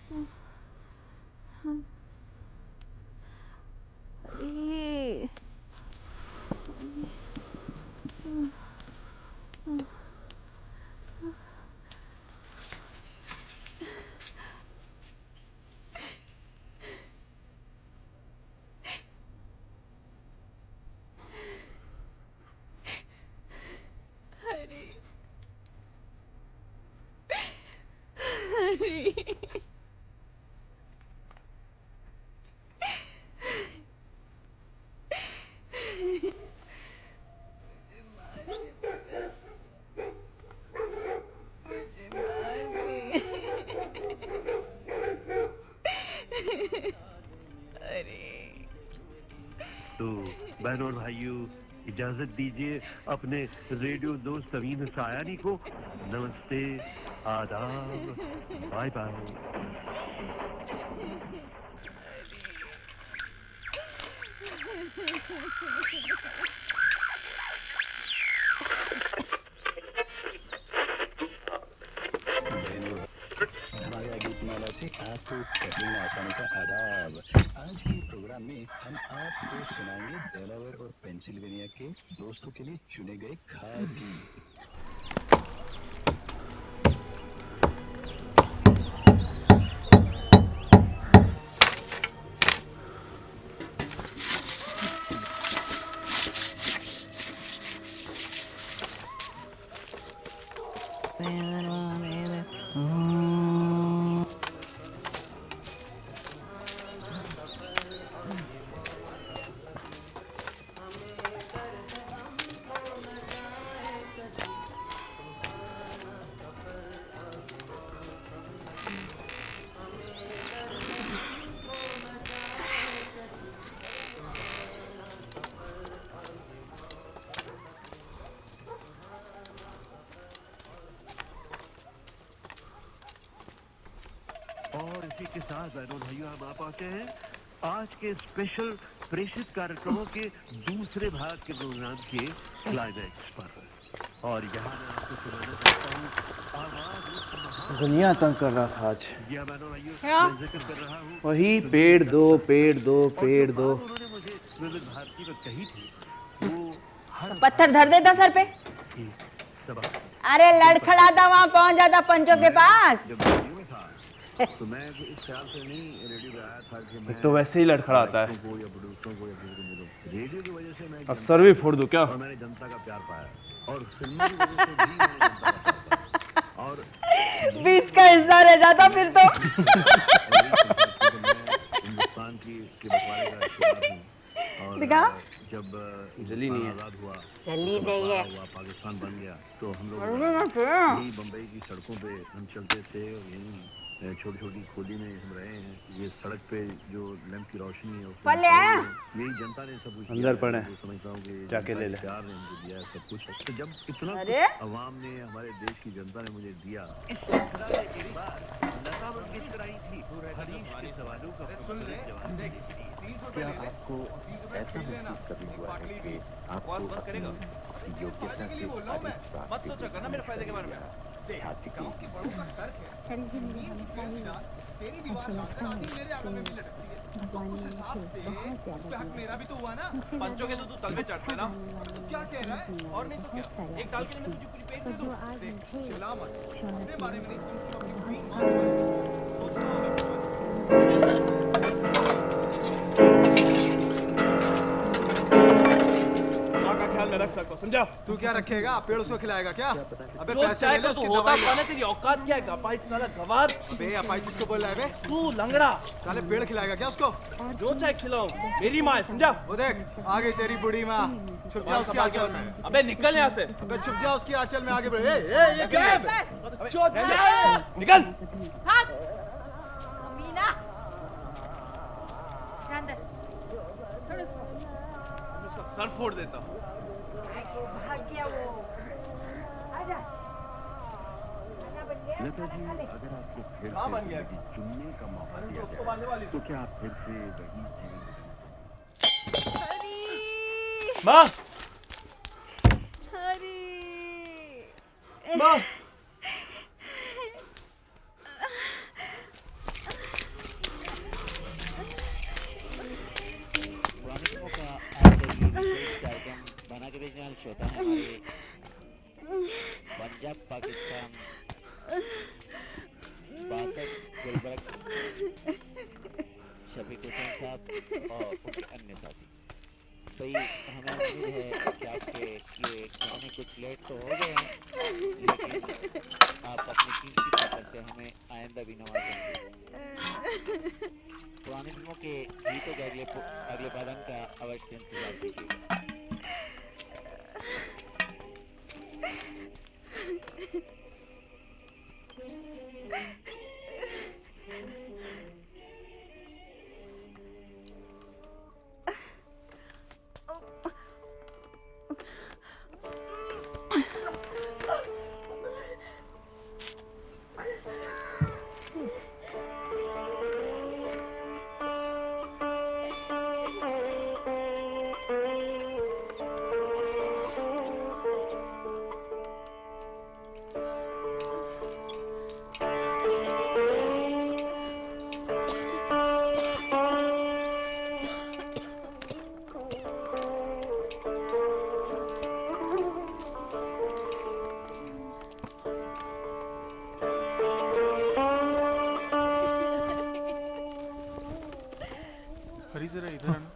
अरे तो बहनों और भाइयों, इजाजत दीजिए अपने रेडियो दोस्त अमीन सायानी को नमस्ते, आदाब, बाय बाय। धमाका गीतमाला से आपको कठिन आसानी का आदाब। आज के प्रोग्राम में हम आपको सुनाएंगे डेलावेयर और पेंसिल्वेनिया के दोस्तों के लिए चुने गए खास गीत। और इसी के साथ बहनों भाइयों हम आ पहुंचे हैं आज के स्पेशल प्रेषित कार्यक्रमों के दूसरे भाग के प्रोग्राम के क्लाइमैक्स पर। और यहाँ मैं आपको सुनाना चाहता हूँ आवाज। दुनिया तंग कर रहा था आज। जी बहनों भाइयों, मैं जिक्र कर रहा हूँ वही पेड़ दो पेड़ दो पेड़ दो। उन्होंने मुझे विविध भारती में कही थी वो हर पत्थर धर देता सर पे। सब अरे लड़खड़ाता वहां पहुंच जाता पंचों के पास। तो मैं इस ख्याल से नहीं रेडियो पे आया था कि एक तो वैसे ही लड़खड़ाता है। को या प्रोड्यूसरों को या किसी को मिलो रेडियो की वजह से मैं अब सर भी फोड़ दो क्या? और मैंने जनता का प्यार पाया और फिल्मों की वजह से भी मैंने जनता का प्यार पाया और बीच का हिस्सा रह जाता फिर तो। हिंदुस्तान की बंटवारे का शिकार हूं और दिखा जब जली नहीं है। आजाद हुआ, जली नहीं है। पाकिस्तान बन गया तो हम लोग यही बम्बई की सड़कों पे हम चलते थे और यही छोटी छोटी खोली में हम रहे हैं। ये सड़क पे जो लैंप की रोशनी है फल ले आया? यही जनता ने सब कुछ अंदर पड़े समझता हूँ कि जाके ले ले। प्यार ने मुझे दिया है सब कुछ। तो जब इतना अरे? अवाम ने हमारे देश की जनता ने मुझे दिया लता मंगेशकर आई थी हरीश के सवालों का जवाब देने के लिए। क्या आपको ऐसा महसूस कभी हुआ है कि आपको अपनी योग्यता से अधिक मत सोचा करना मेरे फायदे के बारे में। गाँव की बड़ों का तर्क है तेरी दीवार लाकर आदमी मेरे आंगन में भी लटकती है तो उस हिसाब से उस पे हक मेरा भी तो हुआ ना। पंचों के तो तू तलवे चढ़ता है ना। तो क्या कह रहा है और नहीं तो क्या, एक डाल के लिए मैं तुझे पूरी पेट दे दूं। देख चिल्ला मत अपने बारे में नहीं कम से कम अपनी क्वीन मां के बारे में सोचता होगा। माँ का ख्याल मैं रख सकता हूँ, समझा? तू क्या रखेगा? पेड़ उसको खिलाएगा क्या? अबे जो पैसे चाहे ले ले तो उसकी तू होता दवाई ले। कौन है? तेरी औकात क्या है? गपाई साला गवार। अबे अपाई किसको बोल रहा है बे? तू लंगड़ा। साले पेड़ खिलाएगा क्या उसको? जो चाहे खिलाओ, मेरी माँ है, समझा? वो देख आ गई तेरी बूढ़ी माँ। छुप जा उसकी आंचल में। अबे निकल यहाँ से। अबे छुप जा उसकी आंचल में आगे बढ़। ये क्या है? निकल। भाग। मीना। जा अंदर। उसका सर फोड़ देता हूँ। भाग गया वो। आजा। लता जी अगर आपको फिर कहाँ बन गया? से चुनने का मौका दिया उसको बांधने वाली जाए तो क्या आप फिर से वही चीज माँ। माँ। भाई हमें उम्मीद है कि आपके ये गाने कुछ लेट तो हो गए हैं, लेकिन आप अपनी कीमती ताकत से हमें आइंदा भी नवाजेंगे। पुरानी फिल्मों के गीतों के अगले बदन का अवश्य इंतजार कीजिएगा। हरी जरा इधर आना।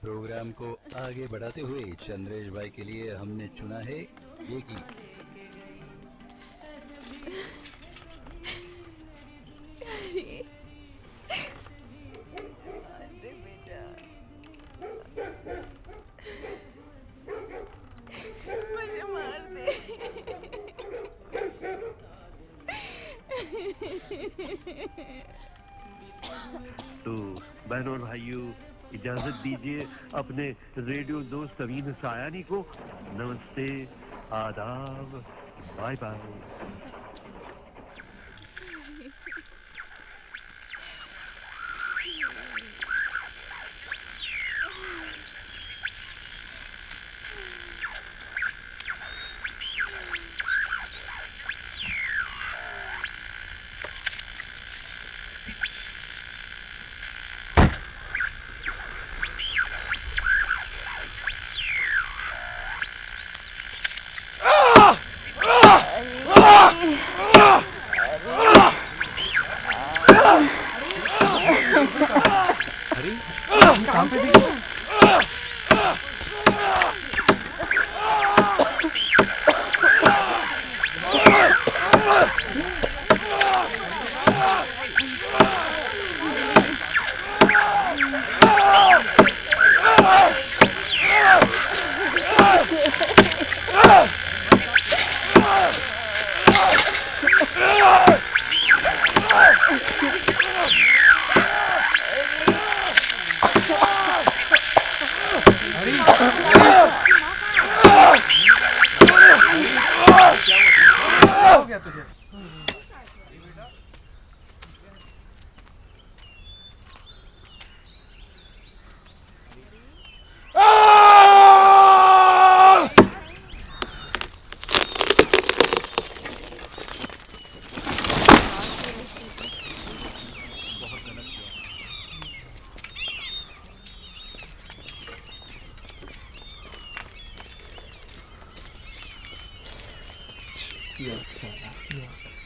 प्रोग्राम को आगे बढ़ाते हुए चंद्रेश भाई के लिए हमने चुना है ये गीत। मुझे मार दे। तो बहनों और भाइयों, इजाजत दीजिए अपने रेडियो दोस्त अमीन सायानी को। नमस्ते, आदाब, बाय बाय। Yes, sir.